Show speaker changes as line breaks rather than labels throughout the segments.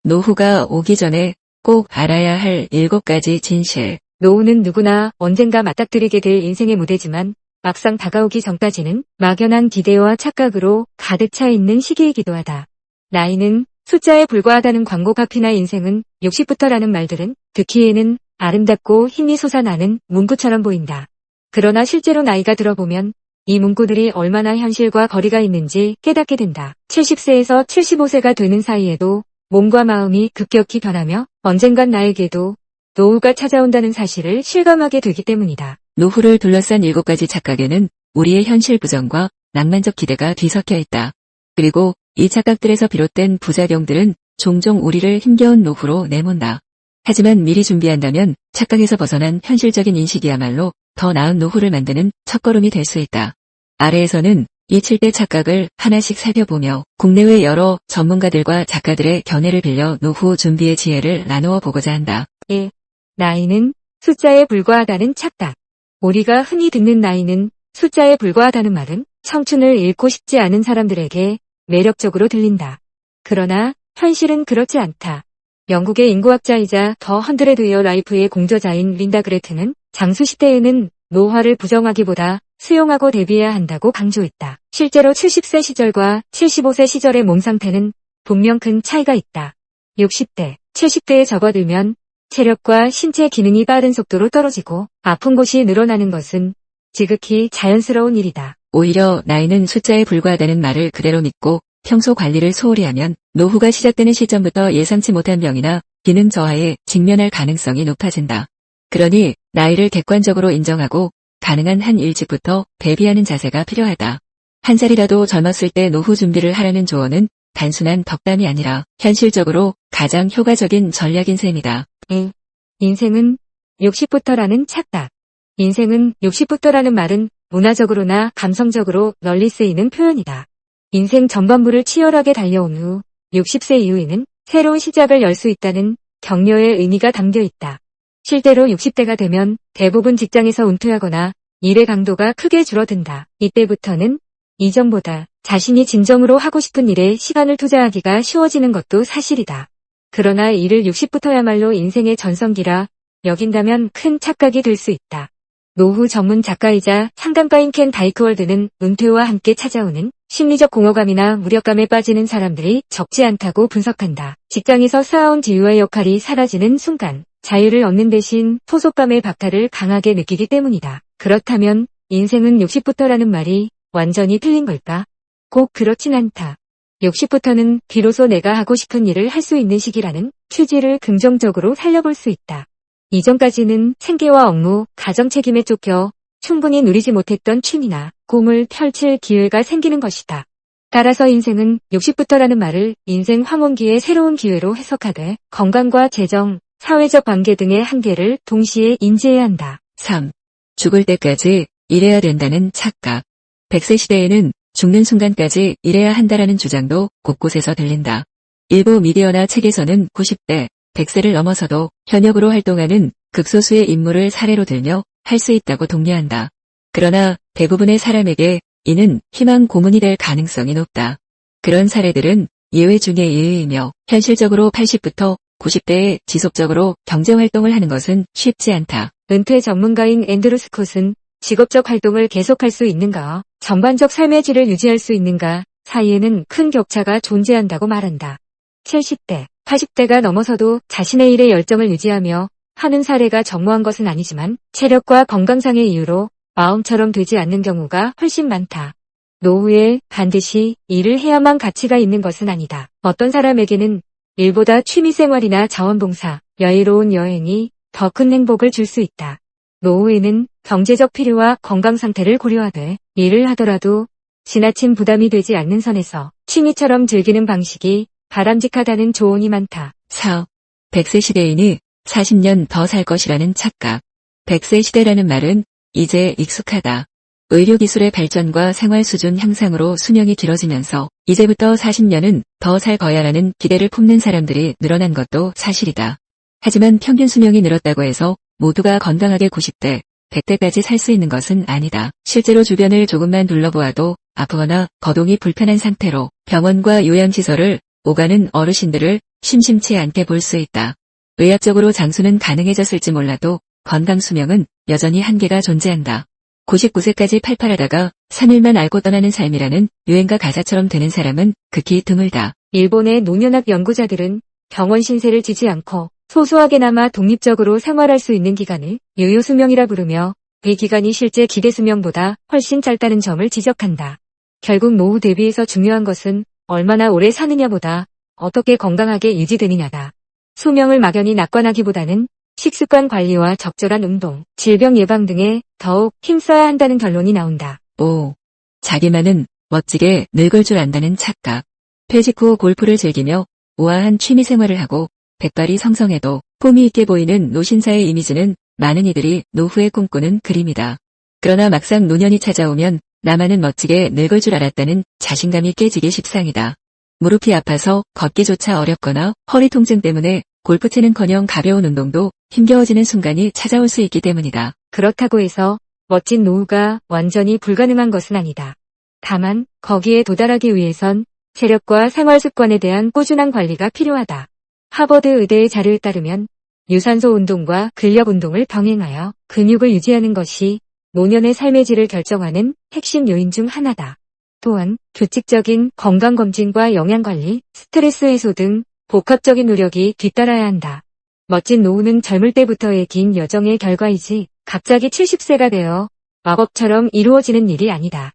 노후가 오기 전에 꼭 알아야 할 7가지 진실.
노후는 누구나 언젠가 맞닥뜨리게 될 인생의 무대지만 막상 다가오기 전까지는 막연한 기대와 착각으로 가득 차 있는 시기이기도 하다. 나이는 숫자에 불과하다는 광고카피나 인생은 60부터라는 말들은 듣기에는 아름답고 힘이 솟아나는 문구처럼 보인다. 그러나 실제로 나이가 들어보면 이 문구들이 얼마나 현실과 거리가 있는지 깨닫게 된다. 70세에서 75세가 되는 사이에도 몸과 마음이 급격히 변하며 언젠간 나에게도 노후가 찾아온다는 사실을 실감하게 되기 때문이다.
노후를 둘러싼 7가지 착각에는 우리의 현실 부정과 낭만적 기대가 뒤섞여 있다. 그리고 이 착각들에서 비롯된 부작용들은 종종 우리를 힘겨운 노후로 내몬다. 하지만 미리 준비한다면 착각에서 벗어난 현실적인 인식이야말로 더 나은 노후를 만드는 첫걸음이 될 수 있다. 아래에서는 이 7대 착각을 하나씩 살펴보며 국내외 여러 전문가들과 작가들의 견해를 빌려 노후 준비의 지혜를 나누어 보고자 한다.
1. 나이는 숫자에 불과하다는 착각. 우리가 흔히 듣는 나이는 숫자에 불과하다는 말은 청춘을 잃고 싶지 않은 사람들에게 매력적으로 들린다. 그러나 현실은 그렇지 않다. 영국의 인구학자이자 더 헌드레드 이어 라이프의 공저자인 린다 그레트는 장수 시대에는 노화를 부정하기보다 수용하고 대비해야 한다고 강조했다. 실제로 70세 시절과 75세 시절의 몸 상태는 분명 큰 차이가 있다. 60대, 70대에 접어들면 체력과 신체 기능이 빠른 속도로 떨어지고 아픈 곳이 늘어나는 것은 지극히 자연스러운 일이다.
오히려 나이는 숫자에 불과하다는 말을 그대로 믿고 평소 관리를 소홀히 하면 노후가 시작되는 시점부터 예상치 못한 병이나 기능 저하에 직면할 가능성이 높아진다. 그러니 나이를 객관적으로 인정하고 가능한 한 일찍부터 대비하는 자세가 필요하다. 한 살이라도 젊었을 때 노후 준비를 하라는 조언은 단순한 덕담이 아니라 현실적으로 가장 효과적인 전략인 셈이다.
1. 인생은 60부터라는 착각. 인생은 60부터라는 말은 문화적으로나 감성적으로 널리 쓰이는 표현이다. 인생 전반부를 치열하게 달려온 후 60세 이후에는 새로운 시작을 열 수 있다는 격려의 의미가 담겨 있다. 실제로 60대가 되면 대부분 직장에서 은퇴하거나 일의 강도가 크게 줄어든다. 이때부터는 이전보다 자신이 진정으로 하고 싶은 일에 시간을 투자하기가 쉬워지는 것도 사실이다. 그러나 이를 60부터야말로 인생의 전성기라 여긴다면 큰 착각이 될 수 있다. 노후 전문 작가이자 상담가인 켄 다이크월드는 은퇴와 함께 찾아오는 심리적 공허감이나 무력감에 빠지는 사람들이 적지 않다고 분석한다. 직장에서 쌓아온 지위와 역할이 사라지는 순간 자유를 얻는 대신 소속감의 박탈을 강하게 느끼기 때문이다. 그렇다면 인생은 60부터라는 말이 완전히 틀린 걸까? 꼭 그렇진 않다. 60부터는 비로소 내가 하고 싶은 일을 할 수 있는 시기라는 취지를 긍정적으로 살려볼 수 있다. 이전까지는 생계와 업무, 가정 책임에 쫓겨 충분히 누리지 못했던 취미나 꿈을 펼칠 기회가 생기는 것이다. 따라서 인생은 60부터라는 말을 인생 황혼기의 새로운 기회로 해석하되 건강과 재정, 사회적 관계 등의 한계를 동시에 인지해야 한다.
3. 죽을 때까지 일해야 된다는 착각. 100세 시대에는 죽는 순간까지 일해야 한다라는 주장도 곳곳에서 들린다. 일부 미디어나 책에서는 90대, 100세를 넘어서도 현역으로 활동하는 극소수의 인물을 사례로 들며 할 수 있다고 독려한다. 그러나 대부분의 사람에게 이는 희망 고문이 될 가능성이 높다. 그런 사례들은 예외 중의 예외이며 현실적으로 80부터 90대에 지속적으로 경제활동을 하는 것은 쉽지 않다.
은퇴 전문가인 앤드루 스콧은 직업적 활동을 계속할 수 있는가, 전반적 삶의 질을 유지할 수 있는가 사이에는 큰 격차가 존재한다고 말한다. 70대, 80대가 넘어서도 자신의 일에 열정을 유지하며 하는 사례가 전무한 것은 아니지만 체력과 건강상의 이유로 마음처럼 되지 않는 경우가 훨씬 많다. 노후에 반드시 일을 해야만 가치가 있는 것은 아니다. 어떤 사람에게는 일보다 취미생활이나 자원봉사, 여유로운 여행이 더 큰 행복을 줄 수 있다. 노후에는 경제적 필요와 건강 상태를 고려하되 일을 하더라도 지나친 부담이 되지 않는 선에서 취미처럼 즐기는 방식이 바람직하다는 조언이 많다.
4. 100세 시대인이 40년 더 살 것이라는 착각. 100세 시대라는 말은 이제 익숙하다. 의료기술의 발전과 생활 수준 향상으로 수명이 길어지면서 이제부터 40년은 더 살 거야라는 기대를 품는 사람들이 늘어난 것도 사실이다. 하지만 평균 수명이 늘었다고 해서 모두가 건강하게 90대, 100대까지 살 수 있는 것은 아니다. 실제로 주변을 조금만 둘러보아도 아프거나 거동이 불편한 상태로 병원과 요양시설을 오가는 어르신들을 심심치 않게 볼 수 있다. 의학적으로 장수는 가능해졌을지 몰라도 건강 수명은 여전히 한계가 존재한다. 99세까지 팔팔하다가 3일만 앓고 떠나는 삶이라는 유행가 가사처럼 되는 사람은 극히 드물다.
일본의 노년학 연구자들은 병원 신세를 지지 않고 소소하게나마 독립적으로 생활할 수 있는 기간을 유효수명이라 부르며 이 기간이 실제 기대수명보다 훨씬 짧다는 점을 지적한다. 결국 노후 대비해서 중요한 것은 얼마나 오래 사느냐보다 어떻게 건강하게 유지되느냐다. 수명을 막연히 낙관하기보다는 식습관 관리와 적절한 운동, 질병 예방 등에 더욱 힘써야 한다는 결론이 나온다.
오, 자기만은 멋지게 늙을 줄 안다는 착각. 퇴직 후 골프를 즐기며 우아한 취미생활을 하고 백발이 성성해도 품위 있게 보이는 노신사의 이미지는 많은 이들이 노후에 꿈꾸는 그림이다. 그러나 막상 노년이 찾아오면 나만은 멋지게 늙을 줄 알았다는 자신감이 깨지기 십상이다. 무릎이 아파서 걷기조차 어렵거나 허리 통증 때문에 골프채는커녕 가벼운 운동도 힘겨워지는 순간이 찾아올 수 있기 때문이다.
그렇다고 해서 멋진 노후가 완전히 불가능한 것은 아니다. 다만 거기에 도달하기 위해선 체력과 생활 습관에 대한 꾸준한 관리가 필요하다. 하버드 의대의 자료에 따르면 유산소 운동과 근력 운동을 병행하여 근육을 유지하는 것이 노년의 삶의 질을 결정하는 핵심 요인 중 하나다. 또한 규칙적인 건강검진과 영양관리, 스트레스 해소 등 복합적인 노력이 뒤따라야 한다. 멋진 노후는 젊을 때부터의 긴 여정의 결과이지 갑자기 70세가 되어 마법처럼 이루어지는 일이 아니다.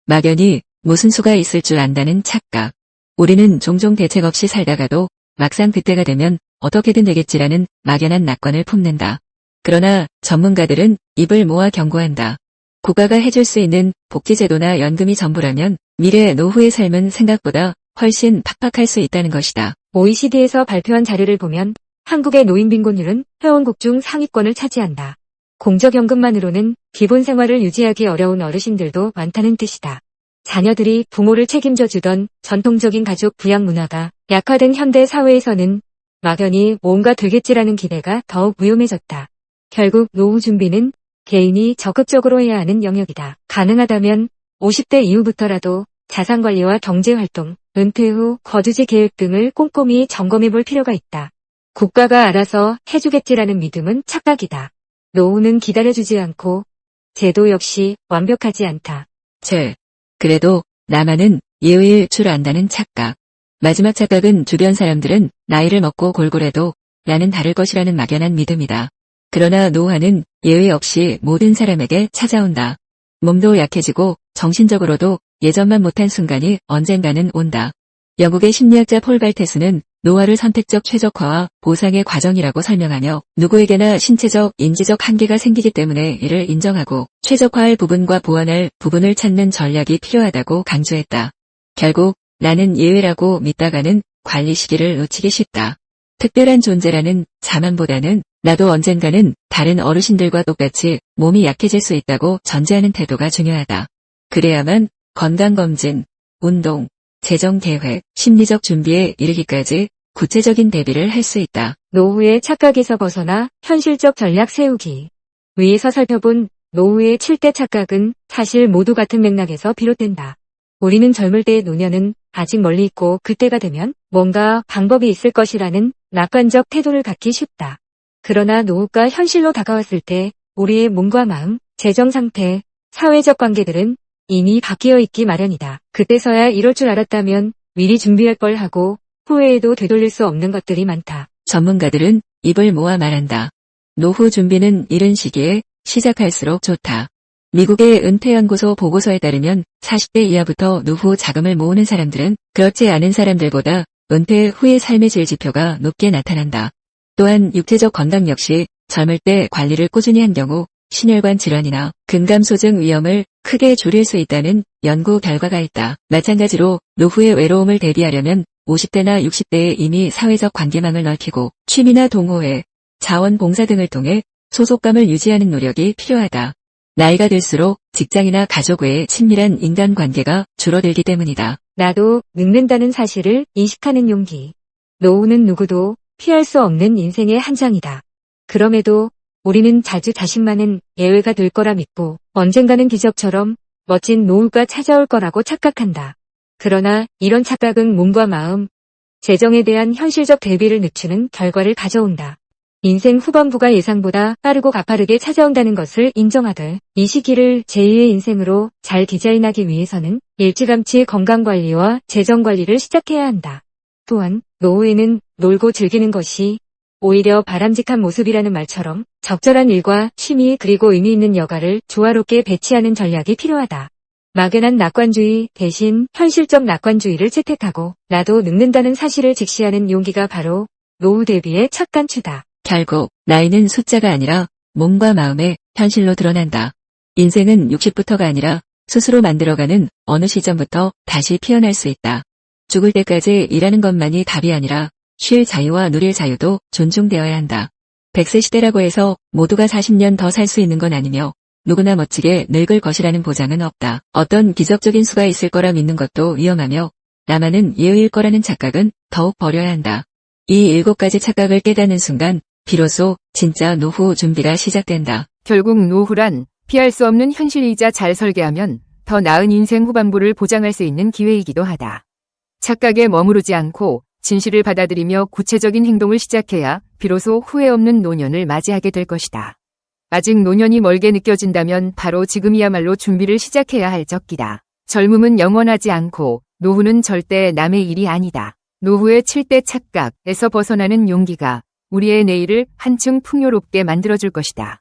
막연히 무슨 수가 있을 줄 안다는 착각. 우리는 종종 대책 없이 살다가도 막상 그때가 되면 어떻게든 되겠지라는 막연한 낙관을 품는다. 그러나 전문가들은 입을 모아 경고한다. 국가가 해줄 수 있는 복지제도나 연금이 전부라면 미래 노후의 삶은 생각보다 훨씬 팍팍할 수 있다는 것이다.
OECD에서 발표한 자료를 보면 한국의 노인 빈곤율은 회원국 중 상위권을 차지한다. 공적연금만으로는 기본 생활을 유지하기 어려운 어르신들도 많다는 뜻이다. 자녀들이 부모를 책임져 주던 전통적인 가족 부양 문화가 약화된 현대 사회에서는 막연히 뭔가 되겠지라는 기대가 더욱 위험해졌다. 결국 노후 준비는 개인이 적극적으로 해야 하는 영역이다. 가능하다면 50대 이후부터라도 자산관리와 경제활동, 은퇴 후 거주지 계획 등을 꼼꼼히 점검해 볼 필요가 있다. 국가가 알아서 해주겠지라는 믿음은 착각이다. 노후는 기다려주지 않고 제도 역시 완벽하지 않다.
그래도 나만은 예외일 줄 안다는 착각. 마지막 착각은 주변 사람들은 나이를 먹고 골골해도 나는 다를 것이라는 막연한 믿음이다. 그러나 노화는 예외 없이 모든 사람에게 찾아온다. 몸도 약해지고 정신적으로도 예전만 못한 순간이 언젠가는 온다. 영국의 심리학자 폴 발테스는 노화를 선택적 최적화와 보상의 과정이라고 설명하며 누구에게나 신체적, 인지적 한계가 생기기 때문에 이를 인정하고 최적화할 부분과 보완할 부분을 찾는 전략이 필요하다고 강조했다. 결국 나는 예외라고 믿다가는 관리 시기를 놓치기 쉽다. 특별한 존재라는 자만보다는 나도 언젠가는 다른 어르신들과 똑같이 몸이 약해질 수 있다고 전제하는 태도가 중요하다. 그래야만 건강검진, 운동, 재정계획, 심리적 준비에 이르기까지 구체적인 대비를 할 수 있다.
노후의 착각에서 벗어나 현실적 전략 세우기. 위에서 살펴본 노후의 7대 착각은 사실 모두 같은 맥락에서 비롯된다. 우리는 젊을 때의 노년은 아직 멀리 있고 그때가 되면 뭔가 방법이 있을 것이라는 낙관적 태도를 갖기 쉽다. 그러나 노후가 현실로 다가왔을 때 우리의 몸과 마음, 재정 상태, 사회적 관계들은 이미 바뀌어 있기 마련이다. 그때서야 이럴 줄 알았다면 미리 준비할 걸 하고 후회해도 되돌릴 수 없는 것들이 많다.
전문가들은 입을 모아 말한다. 노후 준비는 이른 시기에 시작할수록 좋다. 미국의 은퇴연구소 보고서에 따르면 40대 이하부터 노후 자금을 모으는 사람들은 그렇지 않은 사람들보다 은퇴 후의 삶의 질 지표가 높게 나타난다. 또한 육체적 건강 역시 젊을 때 관리를 꾸준히 한 경우 심혈관 질환이나 근감소증 위험을 크게 줄일 수 있다는 연구 결과가 있다. 마찬가지로 노후의 외로움을 대비하려면 50대나 60대에 이미 사회적 관계망을 넓히고 취미나 동호회, 자원봉사 등을 통해 소속감을 유지하는 노력이 필요하다. 나이가 들수록 직장이나 가족 외의 친밀한 인간관계가 줄어들기 때문이다.
나도 늙는다는 사실을 인식하는 용기. 노후는 누구도 피할 수 없는 인생의 한 장이다. 그럼에도 우리는 자주 자신만은 예외가 될 거라 믿고 언젠가는 기적처럼 멋진 노후가 찾아올 거라고 착각한다. 그러나 이런 착각은 몸과 마음, 재정에 대한 현실적 대비를 늦추는 결과를 가져온다. 인생 후반부가 예상보다 빠르고 가파르게 찾아온다는 것을 인정하되 이 시기를 제2의 인생으로 잘 디자인하기 위해서는 일찌감치 건강관리와 재정관리를 시작해야 한다. 또한 노후에는 놀고 즐기는 것이 오히려 바람직한 모습이라는 말처럼 적절한 일과 취미 그리고 의미 있는 여가를 조화롭게 배치하는 전략이 필요하다. 막연한 낙관주의 대신 현실적 낙관주의를 채택하고 나도 늙는다는 사실을 직시하는 용기가 바로 노후 대비의 첫 단추다.
결국 나이는 숫자가 아니라 몸과 마음의 현실로 드러난다. 인생은 60부터가 아니라 스스로 만들어가는 어느 시점부터 다시 피어날 수 있다. 죽을 때까지 일하는 것만이 답이 아니라 쉴 자유와 누릴 자유도 존중되어야 한다. 100세 시대라고 해서 모두가 40년 더 살 수 있는 건 아니며 누구나 멋지게 늙을 것이라는 보장은 없다. 어떤 기적적인 수가 있을 거라 믿는 것도 위험하며 나만은 예의일 거라는 착각은 더욱 버려야 한다. 이 7가지 착각을 깨닫는 순간 비로소 진짜 노후 준비가 시작된다.
결국 노후란 피할 수 없는 현실이자 잘 설계하면 더 나은 인생 후반부를 보장할 수 있는 기회이기도 하다. 착각에 머무르지 않고 진실을 받아들이며 구체적인 행동을 시작해야 비로소 후회 없는 노년을 맞이하게 될 것이다. 아직 노년이 멀게 느껴진다면 바로 지금이야말로 준비를 시작해야 할 적기다. 젊음은 영원하지 않고 노후는 절대 남의 일이 아니다. 노후의 7대 착각에서 벗어나는 용기가 우리의 내일을 한층 풍요롭게 만들어줄 것이다.